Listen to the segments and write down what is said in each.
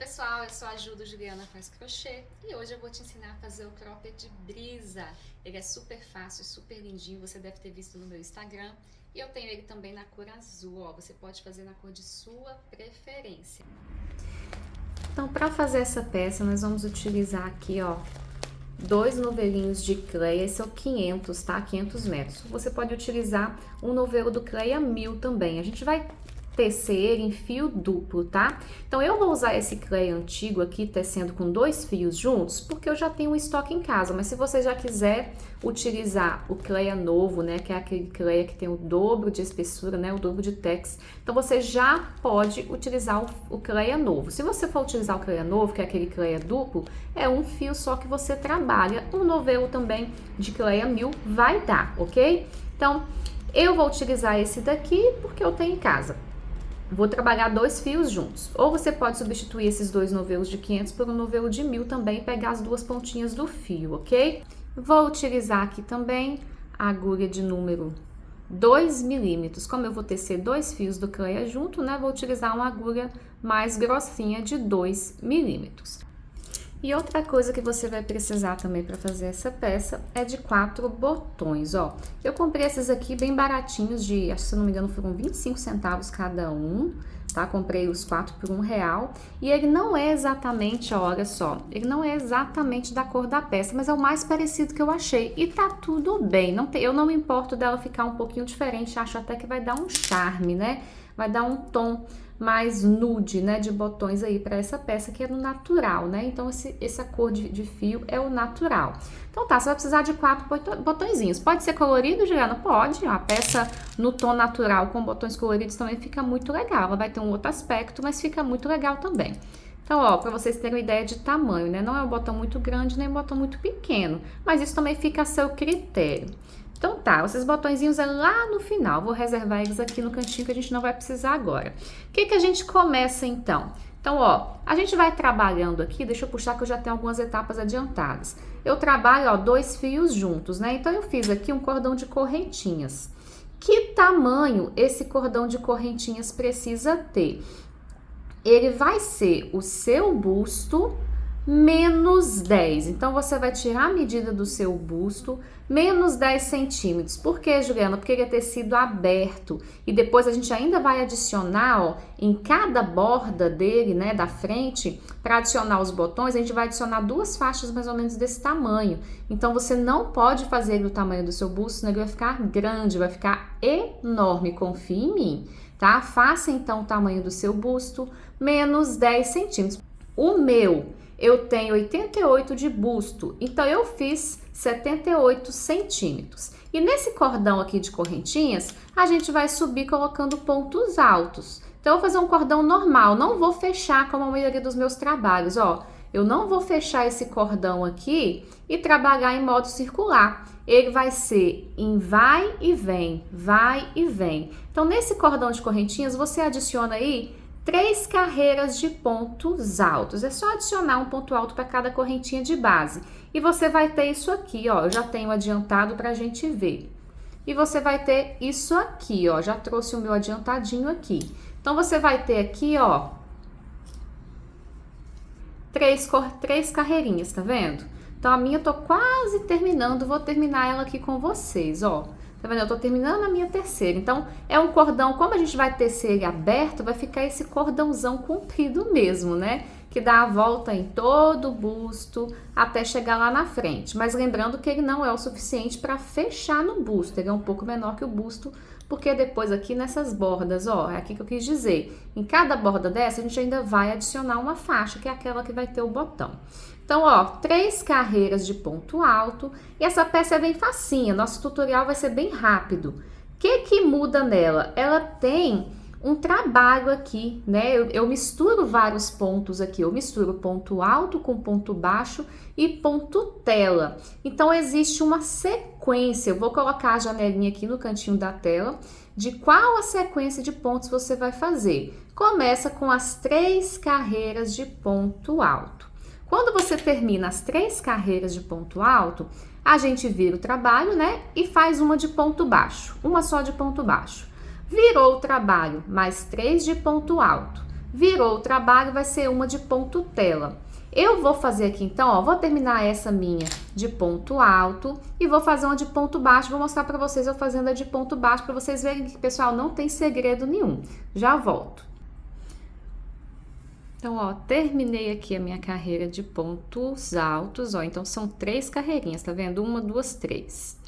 pessoal, eu sou a Ju do Juliana Faz Crochê e hoje eu vou te ensinar a fazer o cropped brisa. Ele é super fácil, super lindinho, você deve ter visto no meu Instagram. E eu tenho ele também na cor azul, ó, você pode fazer na cor de sua preferência. Então, para fazer essa peça, nós vamos utilizar aqui, ó, 2 novelinhos de Cleia, esse é o 500, tá? 500 metros. Você pode utilizar um novelo do Cleia 1000 também. A gente vai tecer ele em fio duplo, tá? Então, eu vou usar esse Cleia antigo aqui, tecendo com 2 fios juntos, porque eu já tenho um estoque em casa. Mas se você já quiser utilizar o Cleia novo, né, que é aquele Cleia que tem o dobro de espessura, né, o dobro de tex, então você já pode utilizar o Cleia novo. Se você for utilizar o Cleia novo, que é aquele Cleia duplo, é um fio só que você trabalha. Um novelo também de Cleia 1000 vai dar, ok? Então, eu vou utilizar esse daqui porque eu tenho em casa. Vou trabalhar 2 fios juntos. Ou você pode substituir esses 2 novelos de 500 por um novelo de 1000 também e pegar as 2 pontinhas do fio, ok? Vou utilizar aqui também a agulha de número 2 milímetros. Como eu vou tecer 2 fios do Cleia junto, né? Vou utilizar uma agulha mais grossinha de 2 milímetros. E outra coisa que você vai precisar também para fazer essa peça é de 4 botões, ó. Eu comprei esses aqui bem baratinhos, de, acho que se não me engano foram 25 centavos cada um, tá? Comprei os 4 por R$1. E ele não é exatamente, ó, olha só, ele não é exatamente da cor da peça, mas é o mais parecido que eu achei. E tá tudo bem, eu não me importo dela ficar um pouquinho diferente, acho até que vai dar um charme, né? Vai dar um tom mais nude, né, de botões aí para essa peça que é no natural, né? Então, essa cor de fio é o natural. Então, tá, você vai precisar de 4 botõezinhos. Pode ser colorido, Juliana? Pode. A peça no tom natural com botões coloridos também fica muito legal. Ela vai ter um outro aspecto, mas fica muito legal também. Então, ó, para vocês terem uma ideia de tamanho, né? Não é um botão muito grande, nem um botão muito pequeno, mas isso também fica a seu critério. Então tá, esses botõezinhos é lá no final, vou reservar eles aqui no cantinho que a gente não vai precisar agora. O que que a gente começa então? Então, ó, a gente vai trabalhando aqui, deixa eu puxar que eu já tenho algumas etapas adiantadas. Eu trabalho, ó, 2 fios juntos, né? Então, eu fiz aqui um cordão de correntinhas. Que tamanho esse cordão de correntinhas precisa ter? Ele vai ser o seu busto menos 10. Então, você vai tirar a medida do seu busto, menos 10 centímetros. Por quê, Juliana? Porque ele é tecido aberto. E depois a gente ainda vai adicionar, ó, em cada borda dele, né, da frente, para adicionar os botões, a gente vai adicionar 2 faixas mais ou menos desse tamanho. Então, você não pode fazer ele do tamanho do seu busto, senão ele vai ficar grande, vai ficar enorme. Confie em mim, tá? Faça, então, o tamanho do seu busto, menos 10 centímetros. O meu, eu tenho 88 de busto, então eu fiz 78 centímetros. E nesse cordão aqui de correntinhas, a gente vai subir colocando pontos altos. Então, eu vou fazer um cordão normal, não vou fechar como a maioria dos meus trabalhos, ó. Eu não vou fechar esse cordão aqui e trabalhar em modo circular. Ele vai ser em vai e vem, vai e vem. Então, nesse cordão de correntinhas, você adiciona aí 3 carreiras de pontos altos. É só adicionar um ponto alto para cada correntinha de base. E você vai ter isso aqui, ó. Eu já tenho adiantado para a gente ver. E você vai ter isso aqui, ó. Já trouxe o meu adiantadinho aqui. Então, você vai ter aqui, ó, 3 carreirinhas, tá vendo? Então, a minha eu tô quase terminando. Vou terminar ela aqui com vocês, ó. Tá vendo? Eu tô terminando a minha terceira. Então, é um cordão, como a gente vai tecer ele aberto, vai ficar esse cordãozão comprido mesmo, né? Que dá a volta em todo o busto até chegar lá na frente. Mas lembrando que ele não é o suficiente para fechar no busto. Ele é um pouco menor que o busto, porque depois aqui nessas bordas, ó, é aqui que eu quis dizer. Em cada borda dessa, a gente ainda vai adicionar uma faixa, que é aquela que vai ter o botão. Então, ó, 3 carreiras de ponto alto. E essa peça é bem facinha, nosso tutorial vai ser bem rápido. O que muda nela? Ela tem um trabalho aqui, né? Eu misturo vários pontos aqui. Eu misturo ponto alto com ponto baixo e ponto tela. Então, existe uma sequência. Eu vou colocar a janelinha aqui no cantinho da tela de qual a sequência de pontos você vai fazer. Começa com as 3 carreiras de ponto alto. Quando você termina as 3 carreiras de ponto alto, a gente vira o trabalho, né? E faz uma de ponto baixo, uma só de ponto baixo. Virou o trabalho, mais 3 de ponto alto. Virou o trabalho, vai ser uma de ponto tela. Eu vou fazer aqui então, ó, vou terminar essa minha de ponto alto e vou fazer uma de ponto baixo. Vou mostrar pra vocês eu fazendo a de ponto baixo, pra vocês verem que, pessoal, não tem segredo nenhum. Já volto. Então, ó, terminei aqui a minha carreira de pontos altos, ó, então são 3 carreirinhas, tá vendo? 1, 2, 3.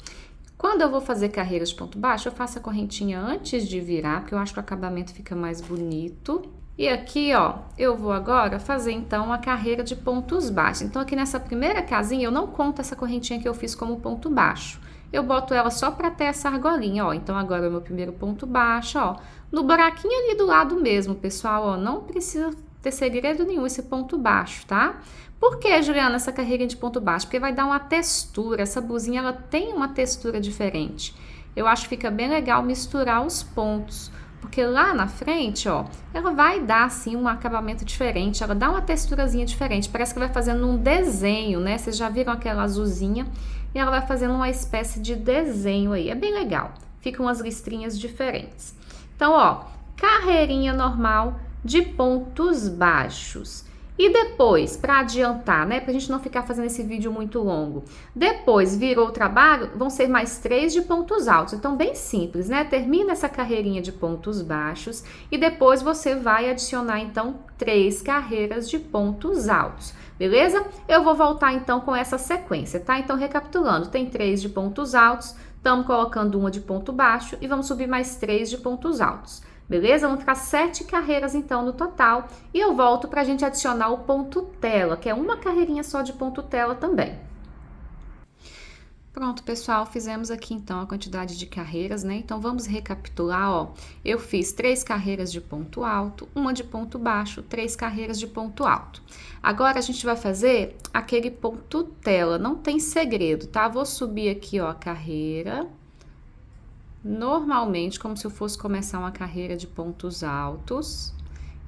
Quando eu vou fazer carreira de ponto baixo, eu faço a correntinha antes de virar, porque eu acho que o acabamento fica mais bonito. E aqui, ó, eu vou agora fazer, então, a carreira de pontos baixos. Então, aqui nessa primeira casinha, eu não conto essa correntinha que eu fiz como ponto baixo. Eu boto ela só pra ter essa argolinha, ó. Então, agora é o meu primeiro ponto baixo, ó. No buraquinho ali do lado mesmo, pessoal, ó, não precisa ter segredo nenhum esse ponto baixo, tá? Por que, Juliana, essa carreirinha de ponto baixo? Porque vai dar uma textura, essa blusinha, ela tem uma textura diferente. Eu acho que fica bem legal misturar os pontos. Porque lá na frente, ó, ela vai dar, assim, um acabamento diferente, ela dá uma texturazinha diferente, parece que vai fazendo um desenho, né? Vocês já viram aquela azulzinha? E ela vai fazendo uma espécie de desenho aí, é bem legal. Ficam umas listrinhas diferentes. Então, ó, carreirinha normal de pontos baixos. E depois, para adiantar, né, pra gente não ficar fazendo esse vídeo muito longo, depois virou o trabalho, vão ser mais 3 de pontos altos. Então, bem simples, né? Termina essa carreirinha de pontos baixos e depois você vai adicionar, então, 3 carreiras de pontos altos, beleza? Eu vou voltar, então, com essa sequência, tá? Então, recapitulando, tem 3 de pontos altos, estamos colocando uma de ponto baixo e vamos subir mais 3 de pontos altos. Beleza? Vão ficar 7 carreiras, então, no total. E eu volto pra gente adicionar o ponto tela, que é uma carreirinha só de ponto tela também. Pronto, pessoal, fizemos aqui, então, a quantidade de carreiras, né? Então, vamos recapitular, ó. Eu fiz 3 carreiras de ponto alto, uma de ponto baixo, 3 carreiras de ponto alto. Agora, a gente vai fazer aquele ponto tela, não tem segredo, tá? Vou subir aqui, ó, a carreira... normalmente, como se eu fosse começar uma carreira de pontos altos.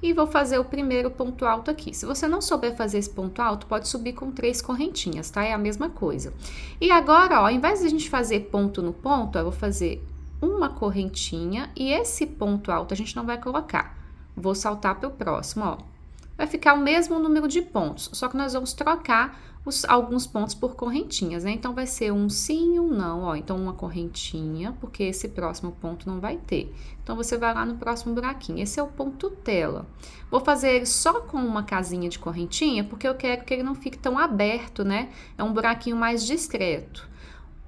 E vou fazer o primeiro ponto alto aqui. Se você não souber fazer esse ponto alto, pode subir com 3 correntinhas, tá? É a mesma coisa. E agora, ó, ao invés de a gente fazer ponto no ponto, eu vou fazer uma correntinha e esse ponto alto a gente não vai colocar. Vou saltar para o próximo, ó. Vai ficar o mesmo número de pontos, só que nós vamos trocar alguns pontos por correntinhas, né? Então, vai ser um sim e um não, ó. Então, uma correntinha, porque esse próximo ponto não vai ter. Então, você vai lá no próximo buraquinho. Esse é o ponto tela. Vou fazer ele só com uma casinha de correntinha, porque eu quero que ele não fique tão aberto, né? É um buraquinho mais discreto.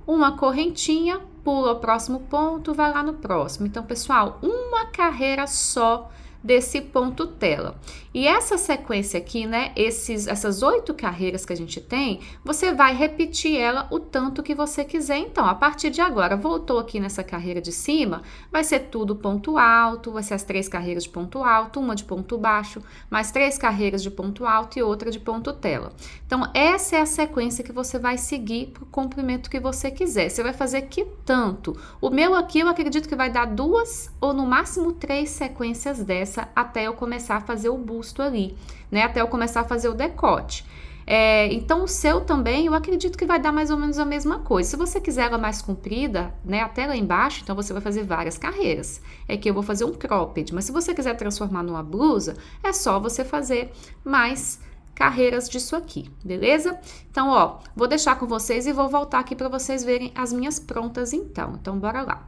Uma correntinha, pula o próximo ponto, vai lá no próximo. Então, pessoal, uma carreira só desse ponto tela. E essa sequência aqui, né, essas 8 carreiras que a gente tem, você vai repetir ela o tanto que você quiser. Então, a partir de agora, voltou aqui nessa carreira de cima, vai ser tudo ponto alto, vai ser as 3 carreiras de ponto alto, uma de ponto baixo, mais 3 carreiras de ponto alto e outra de ponto tela. Então, essa é a sequência que você vai seguir para o comprimento que você quiser. Você vai fazer que tanto? O meu aqui, eu acredito que vai dar 2 ou no máximo 3 sequências dessa até eu começar a fazer o busto ali, né? Até eu começar a fazer o decote. Então, o seu também, eu acredito que vai dar mais ou menos a mesma coisa. Se você quiser ela mais comprida, né, até lá embaixo, então você vai fazer várias carreiras. É que eu vou fazer um cropped, mas se você quiser transformar numa blusa, é só você fazer mais carreiras disso aqui, beleza? Então, ó, vou deixar com vocês e vou voltar aqui para vocês verem as minhas prontas então. Então, bora lá.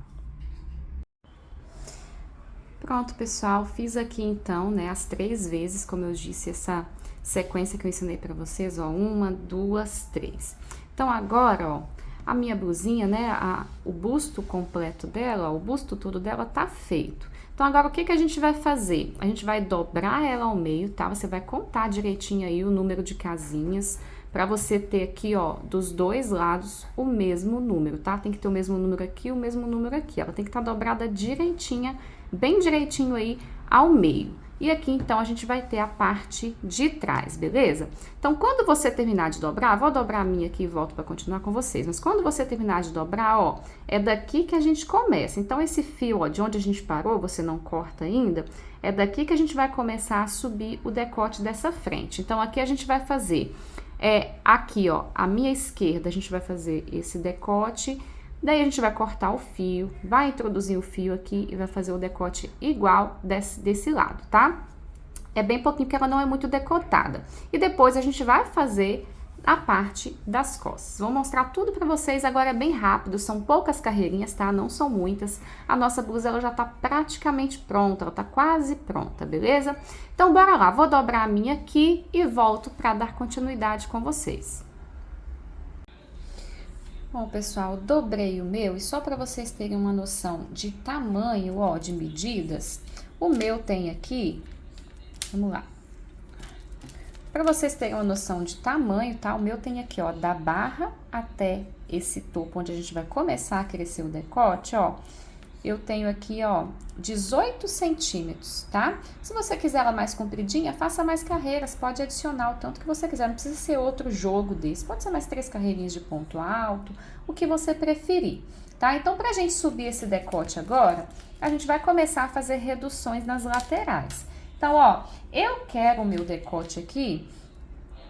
Pronto, pessoal, fiz aqui então, né, as 3 vezes, como eu disse, essa sequência que eu ensinei pra vocês, ó, 1, 2, 3. Então, agora, ó, a minha blusinha, né, o busto completo dela, ó, o busto todo dela tá feito. Então, agora, o que que a gente vai fazer? A gente vai dobrar ela ao meio, tá? Você vai contar direitinho aí o número de casinhas, pra você ter aqui, ó, dos 2 lados o mesmo número, tá? Tem que ter o mesmo número aqui e o mesmo número aqui. Ela tem que estar dobrada direitinha, bem direitinho aí ao meio. E aqui, então, a gente vai ter a parte de trás, beleza? Então, quando você terminar de dobrar, vou dobrar a minha aqui e volto para continuar com vocês. Mas quando você terminar de dobrar, ó, é daqui que a gente começa. Então, esse fio, ó, de onde a gente parou, você não corta ainda, é daqui que a gente vai começar a subir o decote dessa frente. Então, aqui a gente vai fazer, aqui, ó, à minha esquerda, a gente vai fazer esse decote. Daí, a gente vai cortar o fio, vai introduzir o fio aqui e vai fazer o decote igual desse lado, tá? É bem pouquinho, porque ela não é muito decotada. E depois a gente vai fazer a parte das costas. Vou mostrar tudo pra vocês, agora é bem rápido, são poucas carreirinhas, tá? Não são muitas. A nossa blusa, ela já tá praticamente pronta, ela tá quase pronta, beleza? Então, bora lá, vou dobrar a minha aqui e volto pra dar continuidade com vocês. Bom, pessoal, dobrei o meu e só para vocês terem uma noção de tamanho, ó, de medidas, o meu tem aqui, vamos lá. Para vocês terem uma noção de tamanho, tá? O meu tem aqui, ó, da barra até esse topo, onde a gente vai começar a crescer o decote, ó. Eu tenho aqui, ó, 18 centímetros, tá? Se você quiser ela mais compridinha, faça mais carreiras, pode adicionar o tanto que você quiser, não precisa ser outro jogo desse, pode ser mais 3 carreirinhas de ponto alto, o que você preferir, tá? Então, pra gente subir esse decote agora, a gente vai começar a fazer reduções nas laterais. Então, ó, eu quero o meu decote aqui,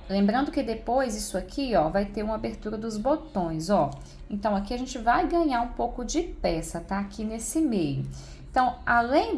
lembrando que depois isso aqui, ó, vai ter uma abertura dos botões, ó. Então, aqui a gente vai ganhar um pouco de peça, tá? Aqui nesse meio. Então, além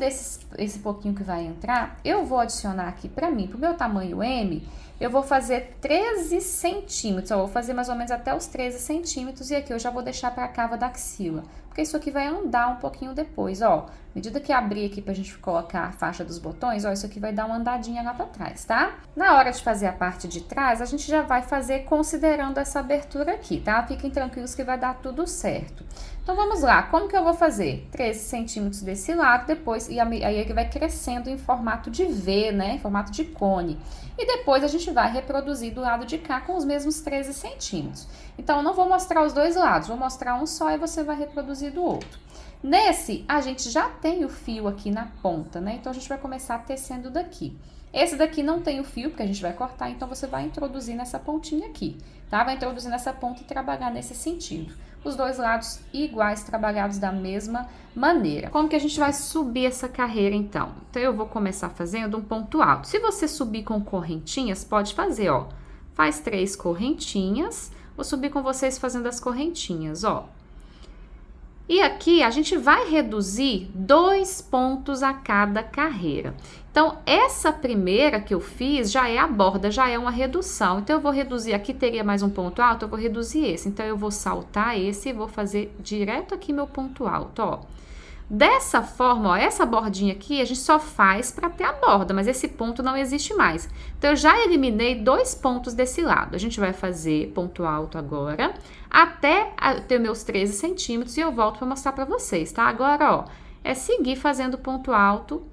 esse pouquinho que vai entrar, eu vou adicionar aqui pra mim, pro meu tamanho M, eu vou fazer 13 centímetros, ó, vou fazer mais ou menos até os 13 centímetros e aqui eu já vou deixar pra cava da axila, porque isso aqui vai andar um pouquinho depois, ó. À medida que abrir aqui pra gente colocar a faixa dos botões, ó, isso aqui vai dar uma andadinha lá pra trás, tá? Na hora de fazer a parte de trás, a gente já vai fazer considerando essa abertura aqui, tá? Fiquem tranquilos que vai dar tudo certo. Então, vamos lá. Como que eu vou fazer? 13 centímetros desse lado, depois, e aí ele vai crescendo em formato de V, né? Em formato de cone. E depois a gente vai reproduzir do lado de cá com os mesmos 13 centímetros. Então, eu não vou mostrar os dois lados, vou mostrar um só e você vai reproduzir do outro. Nesse, a gente já tem o fio aqui na ponta, né? Então, a gente vai começar tecendo daqui. Esse daqui não tem o fio, porque a gente vai cortar, então você vai introduzir nessa pontinha aqui, tá? Vai introduzir nessa ponta e trabalhar nesse sentido. Os dois lados iguais, trabalhados da mesma maneira. Como que a gente vai subir essa carreira, então? Então, eu vou começar fazendo um ponto alto. Se você subir com correntinhas, pode fazer, ó. Faz 3 correntinhas. Vou subir com vocês fazendo as correntinhas, ó. E aqui, a gente vai reduzir 2 pontos a cada carreira. Então, essa primeira que eu fiz já é a borda, já é uma redução. Então, eu vou reduzir, aqui teria mais um ponto alto, eu vou reduzir esse. Então, eu vou saltar esse e vou fazer direto aqui meu ponto alto, ó. Dessa forma, ó, essa bordinha aqui, a gente só faz para ter a borda, mas esse ponto não existe mais. Então, eu já eliminei 2 pontos desse lado. A gente vai fazer ponto alto agora, até ter meus 13 centímetros e eu volto para mostrar para vocês, tá? Agora, ó, é seguir fazendo ponto alto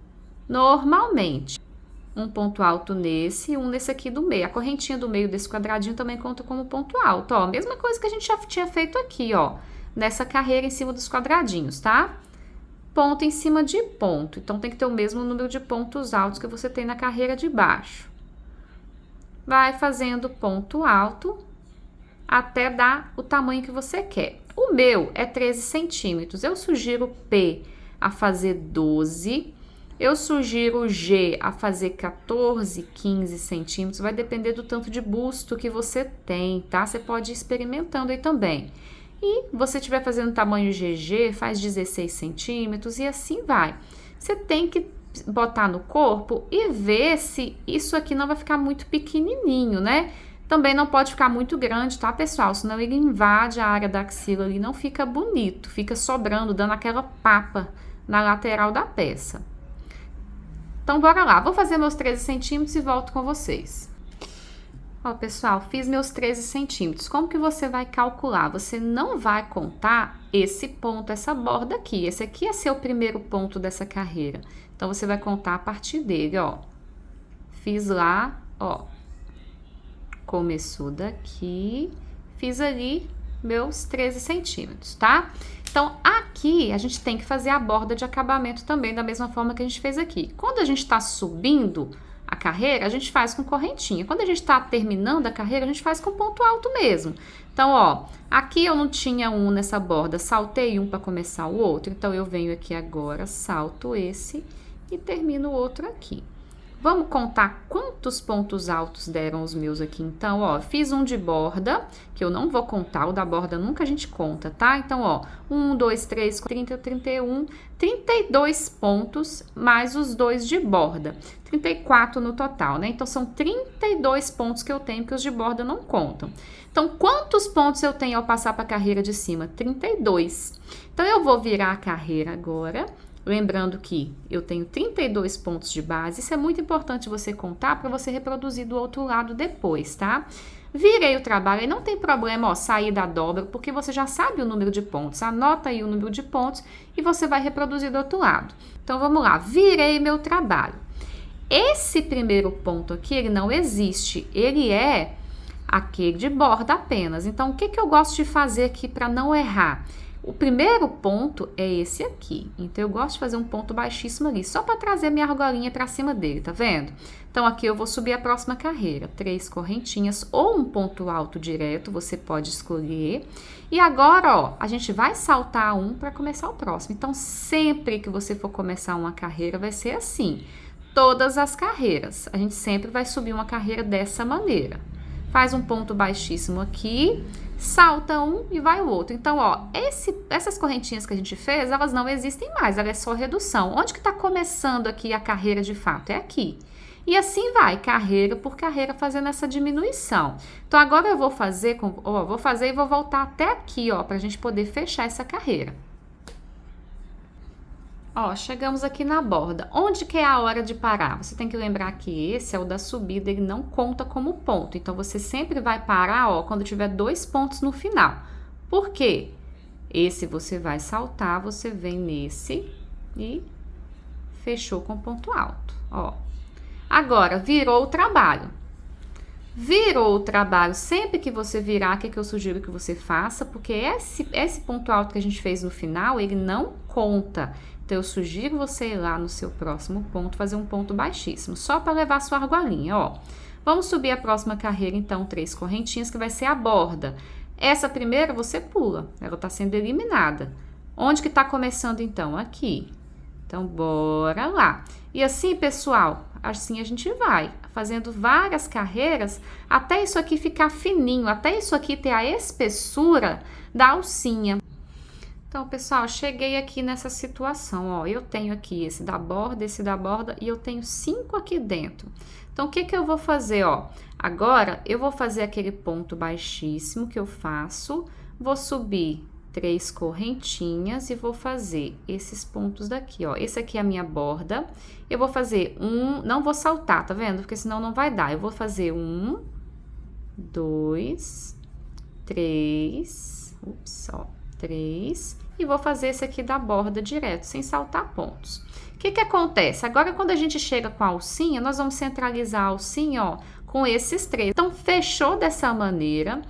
normalmente. Um ponto alto nesse e um nesse aqui do meio. A correntinha do meio desse quadradinho também conta como ponto alto, ó. Mesma coisa que a gente já tinha feito aqui, ó, nessa carreira em cima dos quadradinhos, tá? Ponto em cima de ponto. Então, tem que ter o mesmo número de pontos altos que você tem na carreira de baixo. Vai fazendo ponto alto até dar o tamanho que você quer. O meu é 13 centímetros. Eu sugiro P a fazer 12. Eu sugiro G a fazer 14, 15 centímetros. Vai depender do tanto de busto que você tem, tá? Você pode ir experimentando aí também. E você estiver fazendo tamanho GG, faz 16 centímetros e assim vai. Você tem que botar no corpo e ver se isso aqui não vai ficar muito pequenininho, né? Também não pode ficar muito grande, tá, pessoal? Senão ele invade a área da axila e não fica bonito, fica sobrando, dando aquela papa na lateral da peça. Então, bora lá. Vou fazer meus 13 centímetros e volto com vocês. Ó, pessoal, fiz meus 13 centímetros. Como que você vai calcular? Você não vai contar esse ponto, essa borda aqui. Esse aqui é seu primeiro ponto dessa carreira. Então, você vai contar a partir dele, ó. Fiz lá, ó. Começou daqui, fiz ali meus 13 centímetros, tá? Então, aqui, a gente tem que fazer a borda de acabamento também, da mesma forma que a gente fez aqui. Quando a gente tá subindo a carreira, a gente faz com correntinha. Quando a gente tá terminando a carreira, a gente faz com ponto alto mesmo. Então, ó, aqui eu não tinha um nessa borda, saltei um para começar o outro. Então, eu venho aqui agora, salto esse e termino o outro aqui. Vamos contar quantos pontos altos deram os meus aqui, então, ó, fiz um de borda, que eu não vou contar, o da borda nunca a gente conta, tá? Então, ó, 1, 2, 3, 30, 31, 32 pontos, mais os 2 de borda, 34 no total, né? Então, são 32 pontos que eu tenho, que os de borda não contam. Então, quantos pontos eu tenho ao passar para a carreira de cima? 32. Então, eu vou virar a carreira agora. Lembrando que eu tenho 32 pontos de base, isso é muito importante você contar para você reproduzir do outro lado depois, tá? Virei o trabalho e não tem problema, ó, sair da dobra, porque você já sabe o número de pontos. Anota aí o número de pontos e você vai reproduzir do outro lado. Então, vamos lá, virei meu trabalho. Esse primeiro ponto aqui, ele não existe, ele é aquele de borda apenas. Então, o que que eu gosto de fazer aqui para não errar? O primeiro ponto é esse aqui, então eu gosto de fazer um ponto baixíssimo ali, só para trazer minha argolinha para cima dele, tá vendo? Então, aqui eu vou subir a próxima carreira, 3 correntinhas ou um ponto alto direto, você pode escolher. E agora, ó, a gente vai saltar um para começar o próximo. Então, sempre que você for começar uma carreira, vai ser assim. Todas as carreiras, a gente sempre vai subir uma carreira dessa maneira. Faz um ponto baixíssimo aqui, salta um e vai o outro. Então, ó, essas correntinhas que a gente fez, elas não existem mais, ela é só redução. Onde que tá começando aqui a carreira de fato? É aqui. E assim vai, carreira por carreira, fazendo essa diminuição. Então, agora eu vou fazer, vou fazer e vou voltar até aqui, ó, pra gente poder fechar essa carreira. Ó, chegamos aqui na borda. Onde que é a hora de parar? Você tem que lembrar que esse é o da subida, ele não conta como ponto. Então, você sempre vai parar, ó, quando tiver 2 pontos no final. Por quê? Esse você vai saltar, você vem nesse e fechou com ponto alto, ó. Agora, virou o trabalho. Virou o trabalho, sempre que você virar, o que eu sugiro que você faça? Porque esse ponto alto que a gente fez no final, ele não conta. Então, eu sugiro você ir lá no seu próximo ponto, fazer um ponto baixíssimo, só para levar sua argolinha, ó. Vamos subir a próxima carreira, então, 3 correntinhas, que vai ser a borda. Essa primeira você pula, ela está sendo eliminada. Onde que está começando, então? Aqui. Então, bora lá. E assim, pessoal, assim a gente vai fazendo várias carreiras até isso aqui ficar fininho, até isso aqui ter a espessura da alcinha. Então, pessoal, cheguei aqui nessa situação, ó, eu tenho aqui esse da borda e eu tenho 5 aqui dentro. Então, o que que eu vou fazer, ó? Agora, eu vou fazer aquele ponto baixíssimo que eu faço, vou subir 3 correntinhas e vou fazer esses pontos daqui, ó. Esse aqui é a minha borda, eu vou fazer não vou saltar, tá vendo? Porque senão não vai dar. Eu vou fazer 1, 2, 3, ó. 3, e vou fazer esse aqui da borda direto, sem saltar pontos. O que que acontece? Agora, quando a gente chega com a alcinha, nós vamos centralizar a alcinha, ó, com esses 3. Então, fechou dessa maneira.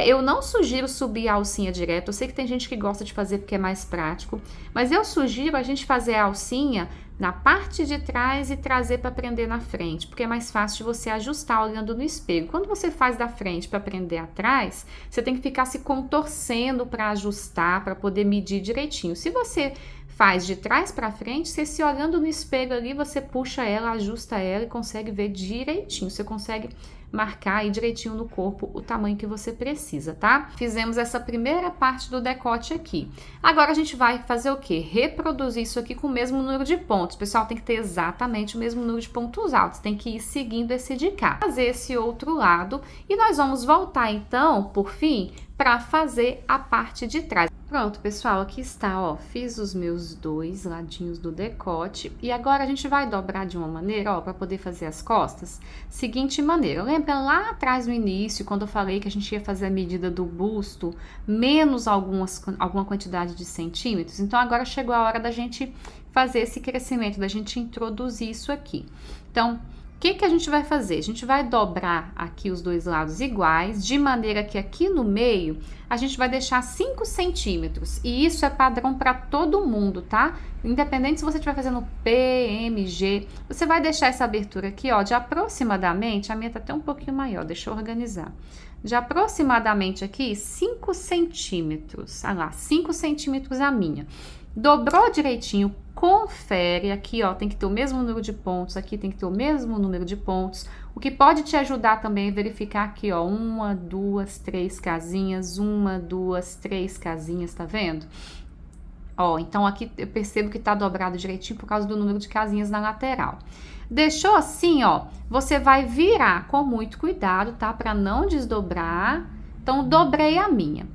Eu não sugiro subir a alcinha direto, eu sei que tem gente que gosta de fazer porque é mais prático, mas eu sugiro a gente fazer a alcinha na parte de trás e trazer para prender na frente, porque é mais fácil de você ajustar olhando no espelho. Quando você faz da frente para prender atrás, você tem que ficar se contorcendo para ajustar, para poder medir direitinho. Se você faz de trás para frente, você se olhando no espelho ali, você puxa ela, ajusta ela e consegue ver direitinho, você consegue marcar aí direitinho no corpo o tamanho que você precisa, tá? Fizemos essa primeira parte do decote aqui. Agora, a gente vai fazer o quê? Reproduzir isso aqui com o mesmo número de pontos. Pessoal, tem que ter exatamente o mesmo número de pontos altos, tem que ir seguindo esse de cá. Fazer esse outro lado e nós vamos voltar, então, por fim, para fazer a parte de trás. Pronto, pessoal, aqui está, ó, fiz os meus 2 ladinhos do decote e agora a gente vai dobrar de uma maneira, ó, para poder fazer as costas. Seguinte maneira, lembra lá atrás no início, quando eu falei que a gente ia fazer a medida do busto, menos alguma quantidade de centímetros? Então, agora chegou a hora da gente fazer esse crescimento, da gente introduzir isso aqui. Então, o que que a gente vai fazer? A gente vai dobrar aqui os 2 lados iguais, de maneira que aqui no meio a gente vai deixar 5 centímetros. E isso é padrão para todo mundo, tá? Independente se você estiver fazendo P, M, G, você vai deixar essa abertura aqui, ó, de aproximadamente, a minha tá até um pouquinho maior, deixa eu organizar. De aproximadamente aqui 5 centímetros. Ah lá, 5 centímetros a minha. Dobrou direitinho, confere. Aqui, ó, tem que ter o mesmo número de pontos, aqui tem que ter o mesmo número de pontos. O que pode te ajudar também é verificar aqui, ó, 1, 2, 3 casinhas, 1, 2, 3 casinhas, tá vendo? Ó, então aqui eu percebo que tá dobrado direitinho por causa do número de casinhas na lateral. Deixou assim, ó, você vai virar com muito cuidado, tá? Para não desdobrar. Então, dobrei a minha.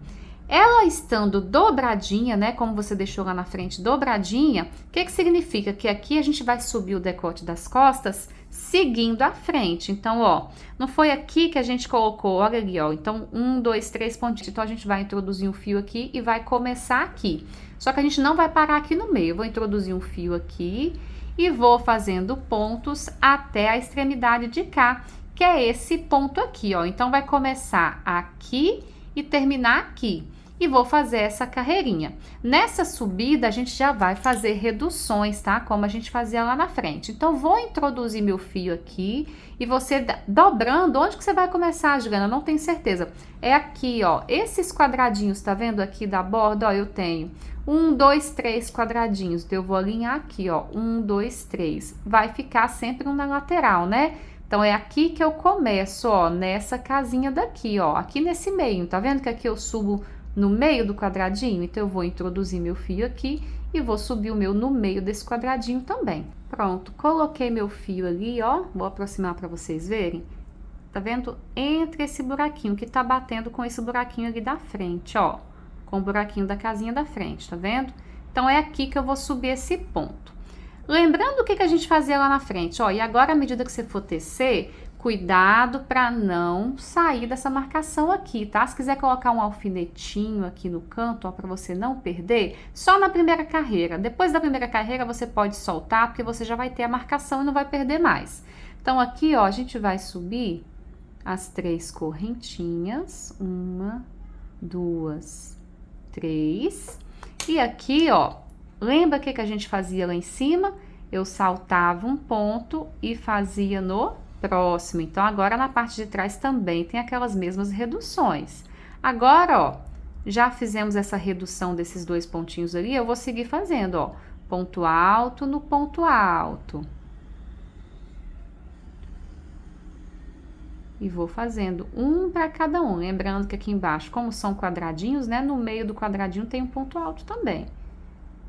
Ela estando dobradinha, né? Como você deixou lá na frente dobradinha, o que significa? Que aqui a gente vai subir o decote das costas seguindo a frente. Então, ó, não foi aqui que a gente colocou, olha ali, ó. Então, 1, 2, 3 pontinhos. Então, a gente vai introduzir um fio aqui e vai começar aqui. Só que a gente não vai parar aqui no meio. Eu vou introduzir um fio aqui e vou fazendo pontos até a extremidade de cá, que é esse ponto aqui, ó. Então, vai começar aqui e terminar aqui. E vou fazer essa carreirinha. Nessa subida, a gente já vai fazer reduções, tá? Como a gente fazia lá na frente. Então, vou introduzir meu fio aqui e você dobrando, onde que você vai começar, Juliana? Não tenho certeza. É aqui, ó, esses quadradinhos, tá vendo aqui da borda? Ó, eu tenho 1, 2, 3 quadradinhos. Então, eu vou alinhar aqui, ó, 1, 2, 3. Vai ficar sempre um na lateral, né? Então, é aqui que eu começo, ó, nessa casinha daqui, ó, aqui nesse meio. Tá vendo que aqui eu subo no meio do quadradinho? Então, eu vou introduzir meu fio aqui e vou subir o meu no meio desse quadradinho também. Pronto, coloquei meu fio ali, ó, vou aproximar para vocês verem. Tá vendo? Entre esse buraquinho que tá batendo com esse buraquinho ali da frente, ó, com o buraquinho da casinha da frente, tá vendo? Então, é aqui que eu vou subir esse ponto. Lembrando o que a gente fazia lá na frente, ó, e agora, à medida que você for tecer, cuidado para não sair dessa marcação aqui, tá? Se quiser colocar um alfinetinho aqui no canto, ó, para você não perder, só na primeira carreira. Depois da primeira carreira, você pode soltar, porque você já vai ter a marcação e não vai perder mais. Então, aqui, ó, a gente vai subir as 3 correntinhas. 1, 2, 3. E aqui, ó, lembra o que a gente fazia lá em cima? Eu saltava um ponto e fazia no próximo. Então, agora na parte de trás também tem aquelas mesmas reduções. Agora, ó, já fizemos essa redução desses 2 pontinhos ali, eu vou seguir fazendo, ó, ponto alto no ponto alto. E vou fazendo um para cada um. Lembrando que aqui embaixo, como são quadradinhos, né, no meio do quadradinho tem um ponto alto também.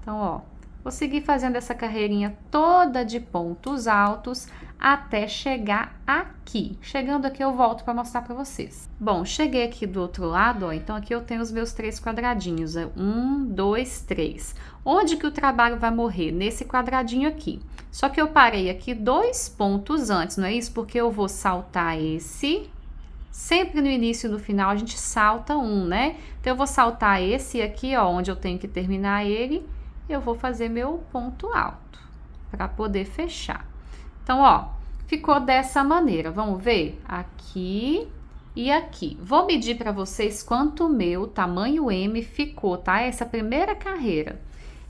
Então, ó, vou seguir fazendo essa carreirinha toda de pontos altos até chegar aqui. Chegando aqui, eu volto para mostrar para vocês. Bom, cheguei aqui do outro lado, ó, então aqui eu tenho os meus 3 quadradinhos, 1, 2, 3. Onde que o trabalho vai morrer? Nesse quadradinho aqui. Só que eu parei aqui 2 pontos antes, não é isso? Porque eu vou saltar esse. Sempre no início e no final a gente salta um, né? Então, eu vou saltar esse aqui, ó, onde eu tenho que terminar ele. Eu vou fazer meu ponto alto para poder fechar. Então, ó, ficou dessa maneira. Vamos ver? Aqui e aqui. Vou medir para vocês quanto o meu tamanho M ficou, tá? Essa primeira carreira.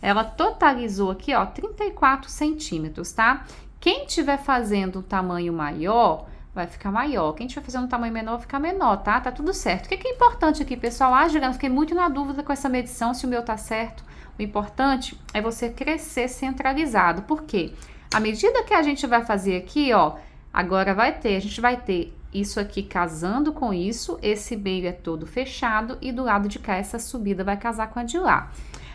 Ela totalizou aqui, ó, 34 centímetros, tá? Quem tiver fazendo um tamanho maior, vai ficar maior. Quem tiver fazendo um tamanho menor, vai ficar menor, tá? Tá tudo certo. O que é importante aqui, pessoal? Ah, Juliana, fiquei muito na dúvida com essa medição, se o meu tá certo. O importante é você crescer centralizado. Por quê? À medida que a gente vai fazer aqui, ó, agora a gente vai ter isso aqui casando com isso, esse meio é todo fechado e do lado de cá essa subida vai casar com a de lá.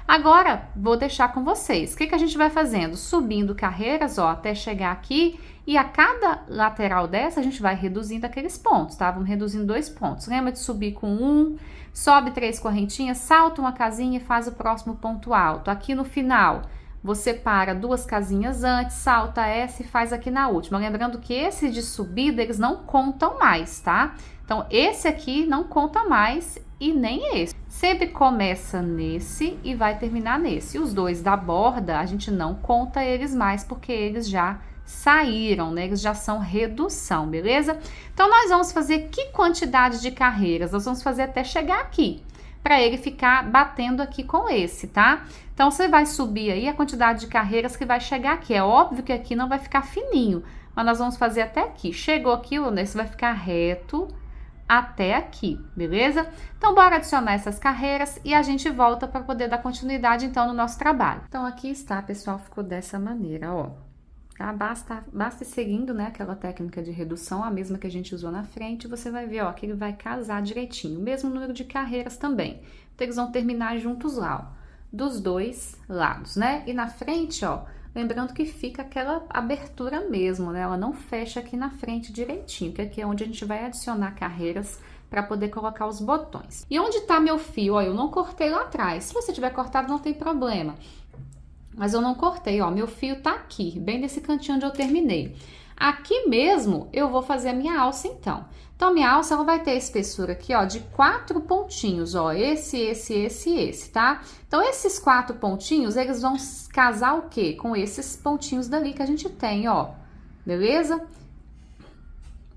Agora, vou deixar com vocês. O que a gente vai fazendo? Subindo carreiras, ó, até chegar aqui e a cada lateral dessa a gente vai reduzindo aqueles pontos, tá? Vamos reduzindo 2 pontos. Lembra de subir com 1, sobe 3 correntinhas, salta uma casinha e faz o próximo ponto alto. Aqui no final, você para 2 casinhas antes, salta essa e faz aqui na última. Lembrando que esse de subida, eles não contam mais, tá? Então, esse aqui não conta mais e nem esse. Sempre começa nesse e vai terminar nesse. Os 2 da borda, a gente não conta eles mais, porque eles já saíram, né? Eles já são redução, beleza? Então, nós vamos fazer que quantidade de carreiras? Nós vamos fazer até chegar aqui, para ele ficar batendo aqui com esse, tá? Então, você vai subir aí a quantidade de carreiras que vai chegar aqui. É óbvio que aqui não vai ficar fininho, mas nós vamos fazer até aqui. Chegou aqui, esse vai ficar reto até aqui, beleza? Então, bora adicionar essas carreiras e a gente volta para poder dar continuidade, então, no nosso trabalho. Então, aqui está, pessoal, ficou dessa maneira, ó. Tá? Basta ir seguindo, né, aquela técnica de redução, a mesma que a gente usou na frente, você vai ver, ó, que ele vai casar direitinho. O mesmo número de carreiras também. Então, eles vão terminar juntos lá, ó, dos dois lados, né? E na frente, ó, lembrando que fica aquela abertura mesmo, né? Ela não fecha aqui na frente direitinho, que aqui é onde a gente vai adicionar carreiras para poder colocar os botões. E onde tá meu fio? Ó, eu não cortei lá atrás. Se você tiver cortado, não tem problema. Mas eu não cortei, ó, meu fio tá aqui, bem nesse cantinho onde eu terminei. Aqui mesmo, eu vou fazer a minha alça, então. Então, minha alça, ela vai ter a espessura aqui, ó, de 4 pontinhos, ó, esse, tá? Então, esses 4 pontinhos, eles vão casar o quê? Com esses pontinhos dali que a gente tem, ó, beleza?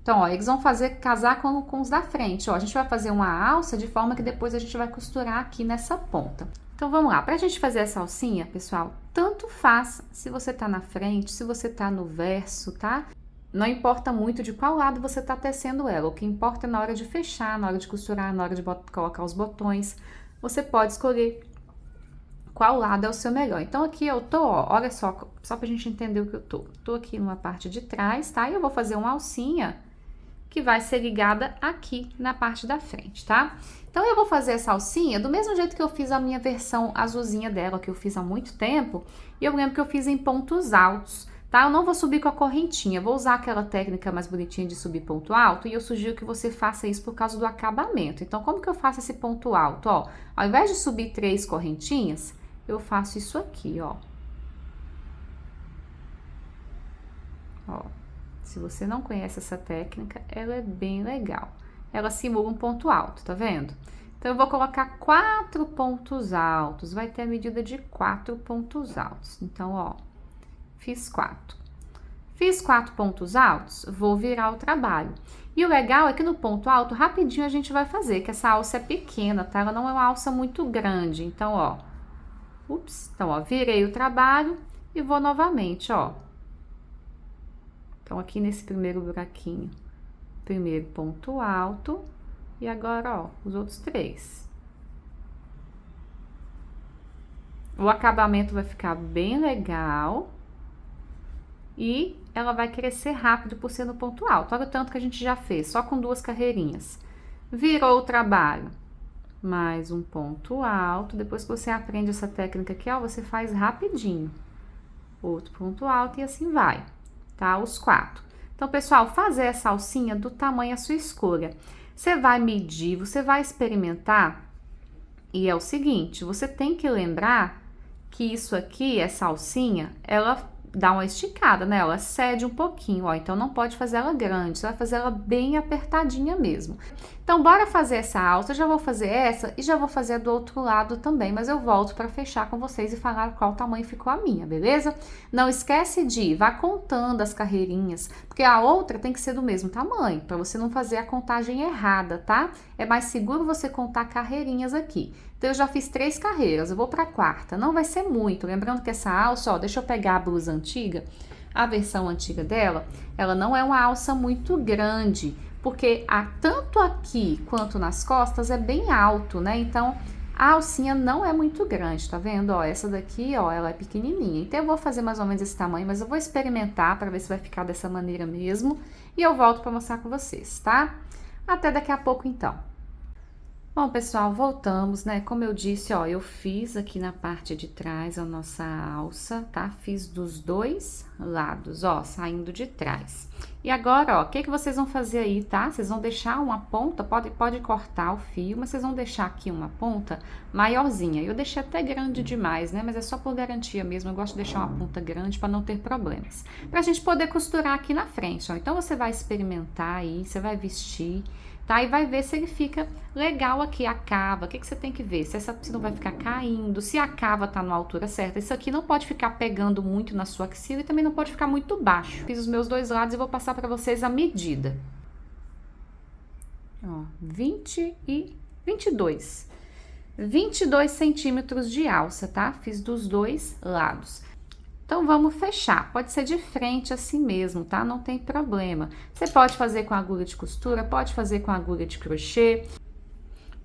Então, ó, eles vão casar com os da frente, ó. A gente vai fazer uma alça de forma que depois a gente vai costurar aqui nessa ponta. Então, vamos lá. Pra gente fazer essa alcinha, pessoal, tanto faz se você tá na frente, se você tá no verso, tá? Não importa muito de qual lado você tá tecendo ela. O que importa é na hora de fechar, na hora de costurar, na hora de colocar os botões. Você pode escolher qual lado é o seu melhor. Então, aqui eu tô, ó, olha só pra gente entender o que eu tô. Tô aqui numa parte de trás, tá? E eu vou fazer uma alcinha que vai ser ligada aqui na parte da frente, tá? Então, eu vou fazer essa alcinha do mesmo jeito que eu fiz a minha versão azulzinha dela, que eu fiz há muito tempo. E eu lembro que eu fiz em pontos altos, tá? Eu não vou subir com a correntinha, vou usar aquela técnica mais bonitinha de subir ponto alto. E eu sugiro que você faça isso por causa do acabamento. Então, como que eu faço esse ponto alto? Ó, ao invés de subir 3 correntinhas, eu faço isso aqui, ó. Ó. Se você não conhece essa técnica, ela é bem legal. Ela simula um ponto alto, tá vendo? Então, eu vou colocar 4 pontos altos. Vai ter a medida de 4 pontos altos. Então, ó, fiz 4. Fiz 4 pontos altos, vou virar o trabalho. E o legal é que no ponto alto, rapidinho a gente vai fazer, que essa alça é pequena, tá? Ela não é uma alça muito grande. Então, ó, então, ó, virei o trabalho e vou novamente, ó. Então, aqui nesse primeiro buraquinho, primeiro ponto alto, e agora, ó, os outros 3. O acabamento vai ficar bem legal e ela vai crescer rápido por ser no ponto alto. Olha o tanto que a gente já fez, só com 2 carreirinhas. Virou o trabalho, mais um ponto alto. Depois que você aprende essa técnica aqui, ó, você faz rapidinho. Outro ponto alto e assim vai. Tá? Os 4. Então, pessoal, fazer essa alcinha do tamanho à sua escolha. Você vai medir, você vai experimentar. E é o seguinte, você tem que lembrar que isso aqui, essa alcinha, ela dá uma esticada, né? Ela cede um pouquinho, ó. Então, não pode fazer ela grande, você vai fazer ela bem apertadinha mesmo. Então, bora fazer essa alça. Eu já vou fazer essa e já vou fazer do outro lado também, mas eu volto para fechar com vocês e falar qual tamanho ficou a minha, beleza? Não esquece de vá contando as carreirinhas, porque a outra tem que ser do mesmo tamanho, para você não fazer a contagem errada, tá? É mais seguro você contar carreirinhas aqui. Então, eu já fiz 3 carreiras, eu vou para a 4ª. Não vai ser muito, lembrando que essa alça, ó, deixa eu pegar a blusa antiga, a versão antiga dela, ela não é uma alça muito grande, porque tanto aqui quanto nas costas é bem alto, né? Então, a alcinha não é muito grande, tá vendo? Ó, essa daqui, ó, ela é pequenininha. Então, eu vou fazer mais ou menos esse tamanho, mas eu vou experimentar para ver se vai ficar dessa maneira mesmo. E eu volto para mostrar com vocês, tá? Até daqui a pouco, então. Bom, pessoal, voltamos, né? Como eu disse, ó, eu fiz aqui na parte de trás a nossa alça, tá? Fiz dos 2 lados, ó, saindo de trás. E agora, ó, o que que vocês vão fazer aí, tá? Vocês vão deixar uma ponta, pode cortar o fio, mas vocês vão deixar aqui uma ponta maiorzinha. Eu deixei até grande demais, né? Mas é só por garantia mesmo, eu gosto de deixar uma ponta grande para não ter problemas. Pra gente poder costurar aqui na frente, ó. Então, você vai experimentar aí, você vai vestir, tá? E vai ver se ele fica legal aqui, a cava. O que que você tem que ver? Se não vai ficar caindo, se a cava tá na altura certa. Isso aqui não pode ficar pegando muito na sua axila e também não pode ficar muito baixo. Fiz os meus 2 lados e vou passar pra vocês a medida. Ó, 22 centímetros de alça, tá? Fiz dos 2 lados. Então, vamos fechar. Pode ser de frente assim mesmo, tá? Não tem problema. Você pode fazer com agulha de costura, pode fazer com agulha de crochê.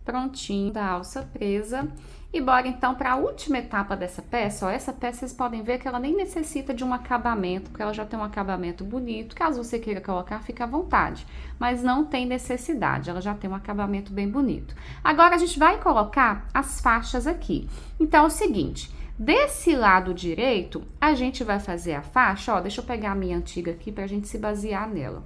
Prontinho, da alça presa. E bora então para a última etapa dessa peça. Ó, essa peça vocês podem ver que ela nem necessita de um acabamento, porque ela já tem um acabamento bonito. Caso você queira colocar, fica à vontade. Mas não tem necessidade, ela já tem um acabamento bem bonito. Agora a gente vai colocar as faixas aqui. Então é o seguinte... Desse lado direito, a gente vai fazer a faixa, ó, deixa eu pegar a minha antiga aqui pra gente se basear nela.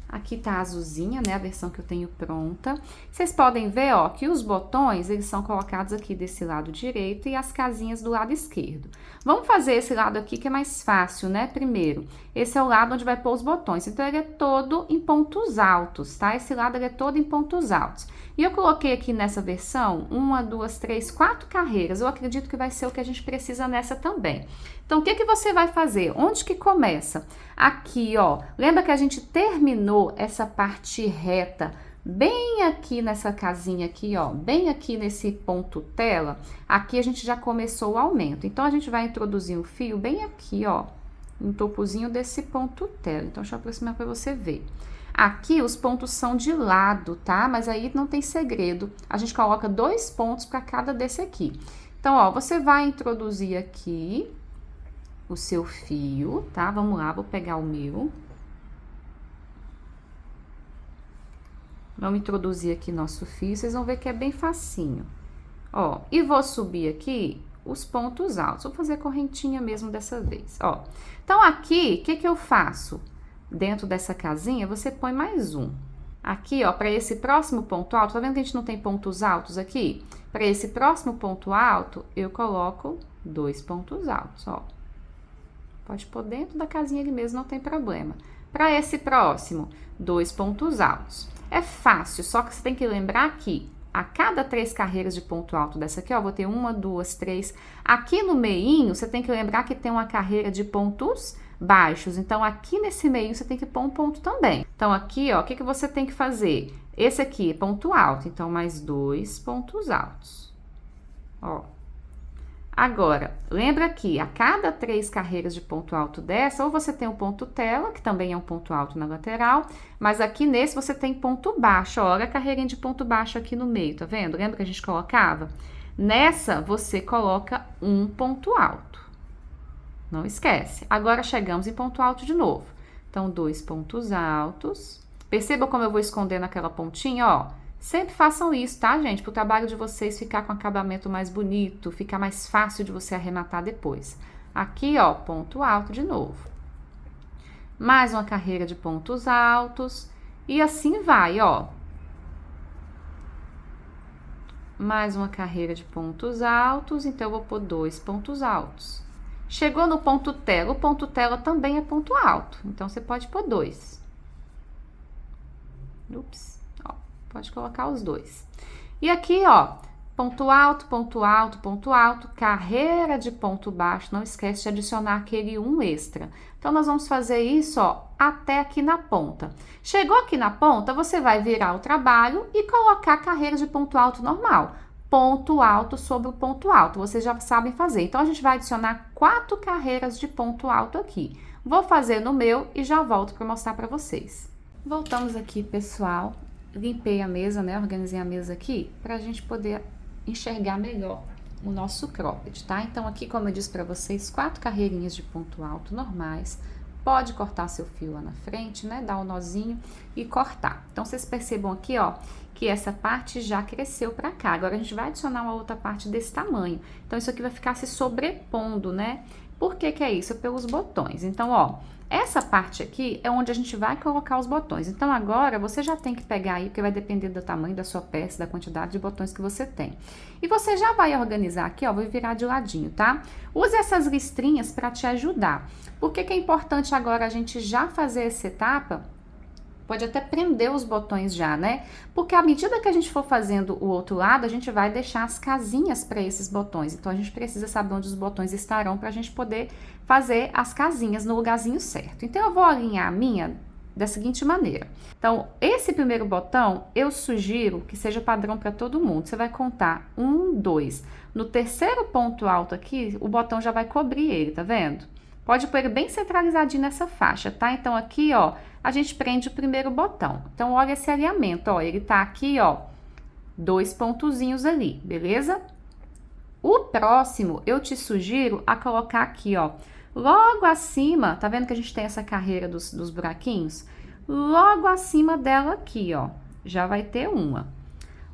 Aqui tá a azulzinha, né, a versão que eu tenho pronta. Vocês podem ver, ó, que os botões, eles são colocados aqui desse lado direito e as casinhas do lado esquerdo. Vamos fazer esse lado aqui que é mais fácil, né, primeiro. Esse é o lado onde vai pôr os botões, então ele é todo em pontos altos, tá? Esse lado ele é todo em pontos altos. E eu coloquei aqui nessa versão 1, 2, 3, 4 carreiras. Eu acredito que vai ser o que a gente precisa nessa também. Então, o que que você vai fazer? Onde que começa? Aqui, ó. Lembra que a gente terminou essa parte reta bem aqui nessa casinha aqui, ó. Bem aqui nesse ponto tela. Aqui a gente já começou o aumento. Então, a gente vai introduzir o fio bem aqui, ó. No topozinho desse ponto tela. Então, deixa eu aproximar para você ver. Aqui os pontos são de lado, tá? Mas aí não tem segredo. A gente coloca 2 pontos para cada desse aqui. Então, ó, você vai introduzir aqui o seu fio, tá? Vamos lá, vou pegar o meu. Vamos introduzir aqui nosso fio, vocês vão ver que é bem facinho. Ó, e vou subir aqui os pontos altos. Vou fazer correntinha mesmo dessa vez, ó. Então, aqui, o que que eu faço? Dentro dessa casinha, você põe mais um. Aqui, ó, para esse próximo ponto alto, tá vendo que a gente não tem pontos altos aqui? Para esse próximo ponto alto, eu coloco 2 pontos altos, ó. Pode pôr dentro da casinha ali mesmo, não tem problema. Para esse próximo, 2 pontos altos. É fácil, só que você tem que lembrar que a cada 3 carreiras de ponto alto dessa aqui, ó, vou ter 1, 2, 3. Aqui no meinho, você tem que lembrar que tem uma carreira de pontos baixos. Então, aqui nesse meio, você tem que pôr um ponto também. Então, aqui, ó, o que que você tem que fazer? Esse aqui é ponto alto, então, mais 2 pontos altos. Ó. Agora, lembra que a cada 3 carreiras de ponto alto dessa, ou você tem um ponto tela, que também é um ponto alto na lateral, mas aqui nesse você tem ponto baixo. Ó, olha a carreirinha de ponto baixo aqui no meio, tá vendo? Lembra que a gente colocava? Nessa, você coloca um ponto alto. Não esquece. Agora, chegamos em ponto alto de novo. Então, 2 pontos altos. Perceba como eu vou escondendo aquela pontinha, ó. Sempre façam isso, tá, gente? Para o trabalho de vocês ficar com acabamento mais bonito, ficar mais fácil de você arrematar depois. Aqui, ó, ponto alto de novo. Mais uma carreira de pontos altos. E assim vai, ó. Mais uma carreira de pontos altos. Então, eu vou pôr 2 pontos altos. Chegou no ponto tela, o ponto tela também é ponto alto. Então, você pode pôr 2. Ups. Pode colocar os 2. E aqui, ó, ponto alto, ponto alto, ponto alto, carreira de ponto baixo. Não esquece de adicionar aquele 1 extra. Então, nós vamos fazer isso, ó, até aqui na ponta. Chegou aqui na ponta, você vai virar o trabalho e colocar a carreira de ponto alto normal. Ponto alto sobre o ponto alto. Vocês já sabem fazer. Então, a gente vai adicionar 4 carreiras de ponto alto aqui. Vou fazer no meu e já volto para mostrar para vocês. Voltamos aqui, pessoal. Limpei a mesa, né? Organizei a mesa aqui pra gente poder enxergar melhor o nosso cropped, tá? Então, aqui, como eu disse pra vocês, 4 carreirinhas de ponto alto normais. Pode cortar seu fio lá na frente, né? Dar um nozinho e cortar. Então, vocês percebam aqui, ó, que essa parte já cresceu pra cá. Agora, a gente vai adicionar uma outra parte desse tamanho. Então, isso aqui vai ficar se sobrepondo, né? Por que que é isso? É pelos botões. Então, ó, essa parte aqui é onde a gente vai colocar os botões. Então, agora, você já tem que pegar aí, porque vai depender do tamanho da sua peça, da quantidade de botões que você tem. E você já vai organizar aqui, ó, vou virar de ladinho, tá? Use essas listrinhas para te ajudar. Por que que é importante agora a gente já fazer essa etapa? Pode até prender os botões já, né? Porque à medida que a gente for fazendo o outro lado, a gente vai deixar as casinhas para esses botões. Então, a gente precisa saber onde os botões estarão para a gente poder fazer as casinhas no lugarzinho certo. Então, eu vou alinhar a minha da seguinte maneira. Então, esse primeiro botão, eu sugiro que seja padrão para todo mundo. Você vai contar 1, 2. No terceiro ponto alto aqui, o botão já vai cobrir ele, tá vendo? Pode pôr ele bem centralizadinho nessa faixa, tá? Então, aqui, ó, a gente prende o primeiro botão. Então, olha esse alinhamento, ó, ele tá aqui, ó, 2 pontozinhos ali, beleza? O próximo, eu te sugiro a colocar aqui, ó, logo acima, tá vendo que a gente tem essa carreira dos buraquinhos? Logo acima dela aqui, ó, já vai ter uma.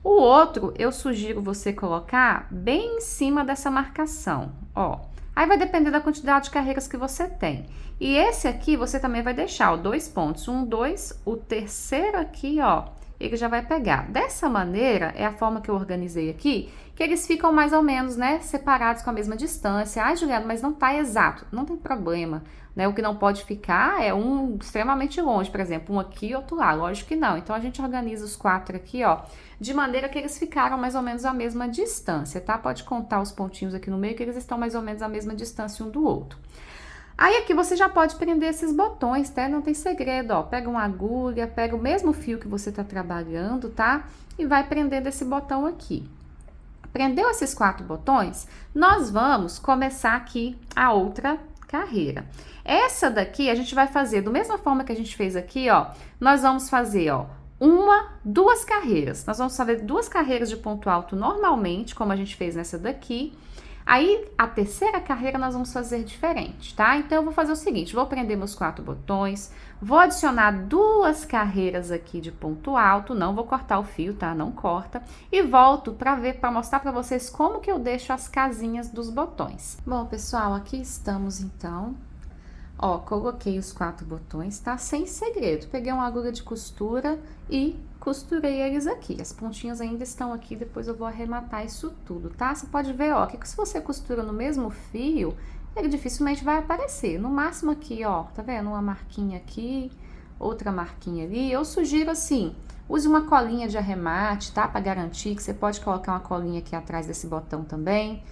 O outro, eu sugiro você colocar bem em cima dessa marcação, ó. Aí vai depender da quantidade de carreiras que você tem. E esse aqui, você também vai deixar, ó, 2 pontos, 1, 2, o terceiro aqui, ó, ele já vai pegar. Dessa maneira, é a forma que eu organizei aqui, que eles ficam mais ou menos, né, separados com a mesma distância. Ai, Juliana, mas não tá exato. Não tem problema, né? O que não pode ficar é um extremamente longe, por exemplo, um aqui e outro lá. Lógico que não. Então, a gente organiza os 4 aqui, ó, de maneira que eles ficaram mais ou menos a mesma distância, tá? Pode contar os pontinhos aqui no meio, que eles estão mais ou menos a mesma distância um do outro. Aí aqui você já pode prender esses botões, tá? Não tem segredo, ó. Pega uma agulha, pega o mesmo fio que você tá trabalhando, tá? E vai prendendo esse botão aqui. Prendeu esses 4 botões? Nós vamos começar aqui a outra carreira. Essa daqui a gente vai fazer da mesma forma que a gente fez aqui, ó. Nós vamos fazer, ó, 2 carreiras. Nós vamos fazer 2 carreiras de ponto alto normalmente, como a gente fez nessa daqui. Aí, a terceira carreira nós vamos fazer diferente, tá? Então, eu vou fazer o seguinte, vou prender meus 4 botões, vou adicionar 2 carreiras aqui de ponto alto, não vou cortar o fio, tá? Não corta. E volto para mostrar para vocês como que eu deixo as casinhas dos botões. Bom, pessoal, aqui estamos, então. Ó, coloquei os 4 botões, tá? Sem segredo. Peguei uma agulha de costura e costurei eles aqui. As pontinhas ainda estão aqui, depois eu vou arrematar isso tudo, tá? Você pode ver, ó, que se você costura no mesmo fio, ele dificilmente vai aparecer. No máximo aqui, ó, tá vendo? Uma marquinha aqui, outra marquinha ali. Eu sugiro assim, use uma colinha de arremate, tá? Pra garantir que você pode colocar uma colinha aqui atrás desse botão também.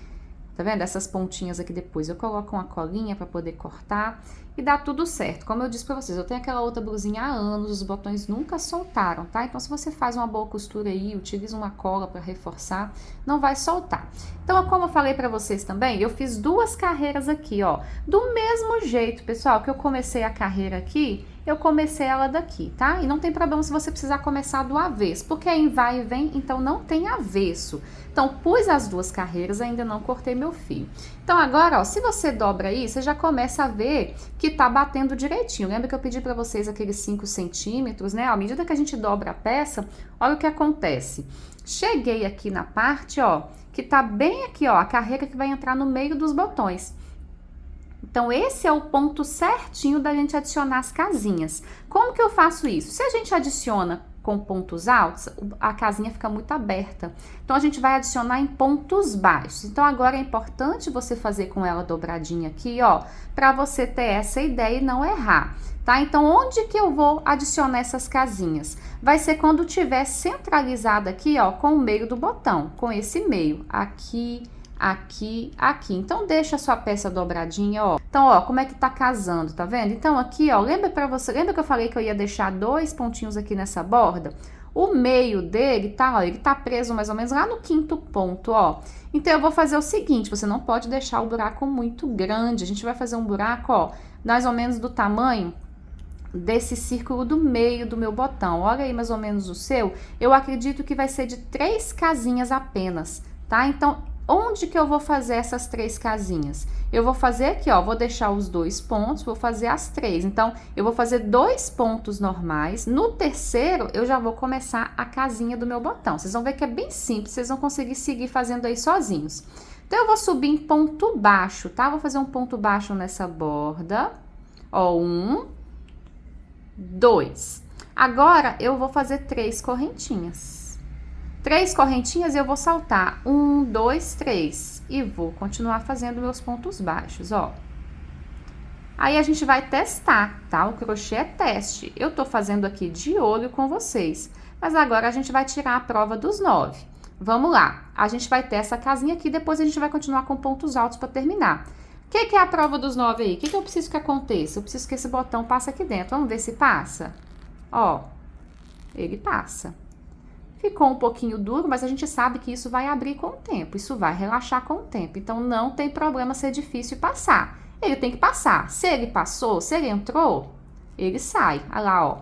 Tá vendo? Essas pontinhas aqui depois eu coloco uma colinha para poder cortar e dá tudo certo. Como eu disse para vocês, eu tenho aquela outra blusinha há anos, os botões nunca soltaram, tá? Então, se você faz uma boa costura aí, utiliza uma cola para reforçar, não vai soltar. Então, como eu falei para vocês também, eu fiz 2 carreiras aqui, ó. Do mesmo jeito, pessoal, que eu comecei a carreira aqui, eu comecei ela daqui, tá? E não tem problema se você precisar começar do avesso, porque aí vai e vem, então não tem avesso. Então, pus as 2 carreiras, ainda não cortei meu fio. Então, agora, ó, se você dobra aí, você já começa a ver que tá batendo direitinho. Lembra que eu pedi pra vocês aqueles 5 centímetros, né? À medida que a gente dobra a peça, olha o que acontece. Cheguei aqui na parte, ó, que tá bem aqui, ó, a carreira que vai entrar no meio dos botões. Então, esse é o ponto certinho da gente adicionar as casinhas. Como que eu faço isso? Se a gente adiciona com pontos altos, a casinha fica muito aberta. Então, a gente vai adicionar em pontos baixos. Então, agora é importante você fazer com ela dobradinha aqui, ó, para você ter essa ideia e não errar, tá? Então, onde que eu vou adicionar essas casinhas? Vai ser quando tiver centralizada aqui, ó, com o meio do botão, com esse meio, aqui, aqui, aqui. Então, deixa a sua peça dobradinha, ó. Então, ó, como é que tá casando, tá vendo? Então, aqui, ó, lembra que eu falei que eu ia deixar 2 pontinhos aqui nessa borda? O meio dele tá, ó, ele tá preso mais ou menos lá no 5º ponto, ó. Então, eu vou fazer o seguinte, você não pode deixar o buraco muito grande. A gente vai fazer um buraco, ó, mais ou menos do tamanho desse círculo do meio do meu botão. Olha aí mais ou menos o seu. Eu acredito que vai ser de 3 casinhas apenas, tá? Então, onde que eu vou fazer essas 3 casinhas? Eu vou fazer aqui, ó, vou deixar os 2 pontos, vou fazer as 3. Então, eu vou fazer 2 pontos normais. No terceiro, eu já vou começar a casinha do meu botão. Vocês vão ver que é bem simples, vocês vão conseguir seguir fazendo aí sozinhos. Então, eu vou subir em ponto baixo, tá? Vou fazer um ponto baixo nessa borda. Ó, 1, 2. Agora, eu vou fazer 3 correntinhas. 3 correntinhas e eu vou saltar 1, 2, 3 e vou continuar fazendo meus pontos baixos, ó. Aí a gente vai testar, tá? O crochê é teste. Eu tô fazendo aqui de olho com vocês, mas agora a gente vai tirar a prova dos 9. Vamos lá, a gente vai ter essa casinha aqui, depois a gente vai continuar com pontos altos para terminar. O que é a prova dos 9 aí? O que eu preciso que aconteça? Eu preciso que esse botão passe aqui dentro. Vamos ver se passa? Ó, ele passa. Ficou um pouquinho duro, mas a gente sabe que isso vai abrir com o tempo. Isso vai relaxar com o tempo. Então, não tem problema ser difícil passar. Ele tem que passar. Se ele passou, se ele entrou, ele sai. Olha lá, ó.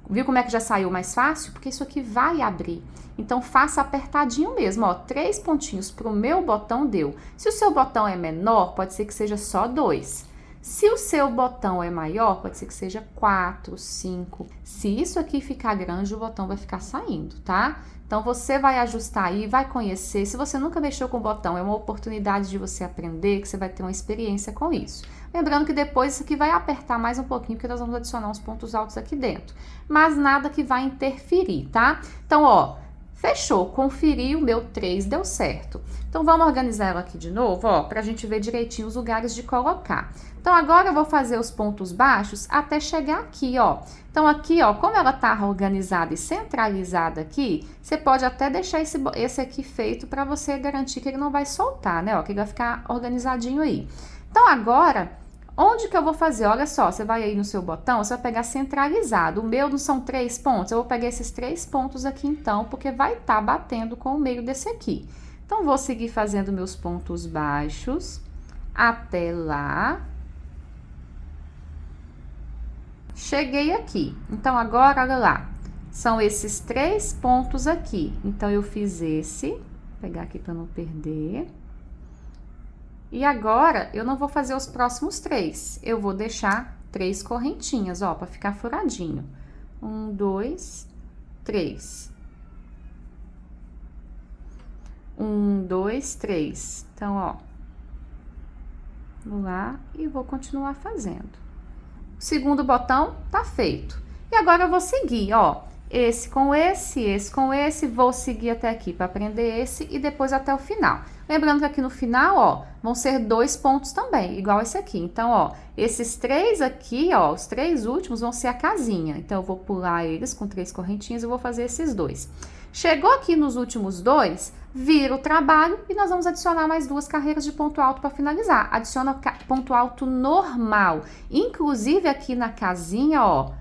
Viu como é que já saiu mais fácil? Porque isso aqui vai abrir. Então, faça apertadinho mesmo, ó. 3 pontinhos pro meu botão deu. Se o seu botão é menor, pode ser que seja só 2. Se o seu botão é maior, pode ser que seja 4, 5. Se isso aqui ficar grande, o botão vai ficar saindo, tá? Então, você vai ajustar aí, vai conhecer. Se você nunca mexeu com o botão, é uma oportunidade de você aprender, que você vai ter uma experiência com isso. Lembrando que depois isso aqui vai apertar mais um pouquinho, porque nós vamos adicionar uns pontos altos aqui dentro. Mas nada que vai interferir, tá? Então, ó, fechou, conferi, o meu 3 deu certo. Então, vamos organizar ela aqui de novo, ó, pra gente ver direitinho os lugares de colocar. Então, agora eu vou fazer os pontos baixos até chegar aqui, ó. Então, aqui, ó, como ela tá organizada e centralizada aqui, você pode até deixar esse aqui feito pra você garantir que ele não vai soltar, né, ó, que ele vai ficar organizadinho aí. Então, agora, onde que eu vou fazer? Olha só, você vai aí no seu botão, você vai pegar centralizado. O meu não são 3 pontos, eu vou pegar esses 3 pontos aqui então, porque vai estar batendo com o meio desse aqui. Então, vou seguir fazendo meus pontos baixos até lá. Cheguei aqui. Então, agora, olha lá, são esses 3 pontos aqui. Então, eu fiz esse, vou pegar aqui para não perder. E agora, eu não vou fazer os próximos 3. Eu vou deixar 3 correntinhas, ó, para ficar furadinho. 1, 2, 3. 1, 2, 3. Então, ó, vou lá e vou continuar fazendo. O segundo botão tá feito. E agora eu vou seguir, ó, esse com esse, vou seguir até aqui para aprender esse e depois até o final. Lembrando que aqui no final, ó, vão ser 2 pontos também, igual esse aqui. Então, ó, esses 3 aqui, ó, os 3 últimos vão ser a casinha. Então, eu vou pular eles com 3 correntinhas e vou fazer esses 2. Chegou aqui nos últimos 2, vira o trabalho e nós vamos adicionar mais 2 carreiras de ponto alto para finalizar. Adiciona ponto alto normal. Inclusive, aqui na casinha, ó,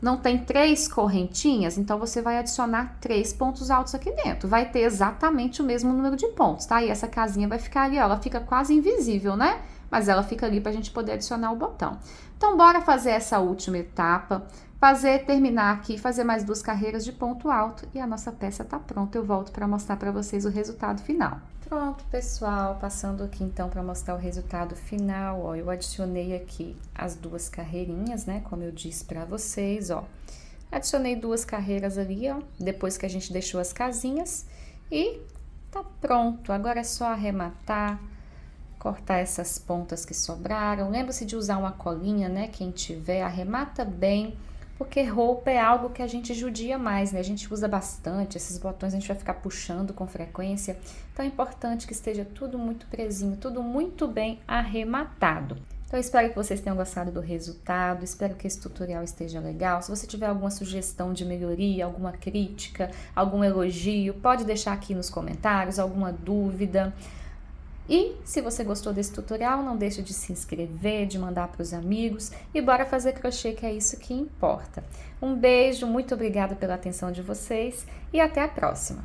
não tem 3 correntinhas, então você vai adicionar 3 pontos altos aqui dentro. Vai ter exatamente o mesmo número de pontos, tá? E essa casinha vai ficar ali, ó, ela fica quase invisível, né? Mas ela fica ali pra gente poder adicionar o botão. Então, bora fazer essa última etapa, terminar aqui, fazer mais 2 carreiras de ponto alto e a nossa peça tá pronta. Eu volto para mostrar para vocês o resultado final. Pronto, pessoal, passando aqui então para mostrar o resultado final, ó, eu adicionei aqui as 2 carreirinhas, né, como eu disse para vocês, ó. Adicionei 2 carreiras ali, ó, depois que a gente deixou as casinhas e tá pronto. Agora é só arrematar, cortar essas pontas que sobraram. Lembre-se de usar uma colinha, né, quem tiver, arremata bem, porque roupa é algo que a gente judia mais, né? A gente usa bastante, esses botões a gente vai ficar puxando com frequência. Então, é importante que esteja tudo muito presinho, tudo muito bem arrematado. Então, eu espero que vocês tenham gostado do resultado, espero que esse tutorial esteja legal. Se você tiver alguma sugestão de melhoria, alguma crítica, algum elogio, pode deixar aqui nos comentários, alguma dúvida. E se você gostou desse tutorial, não deixe de se inscrever, de mandar para os amigos e bora fazer crochê, que é isso que importa. Um beijo, muito obrigada pela atenção de vocês e até a próxima!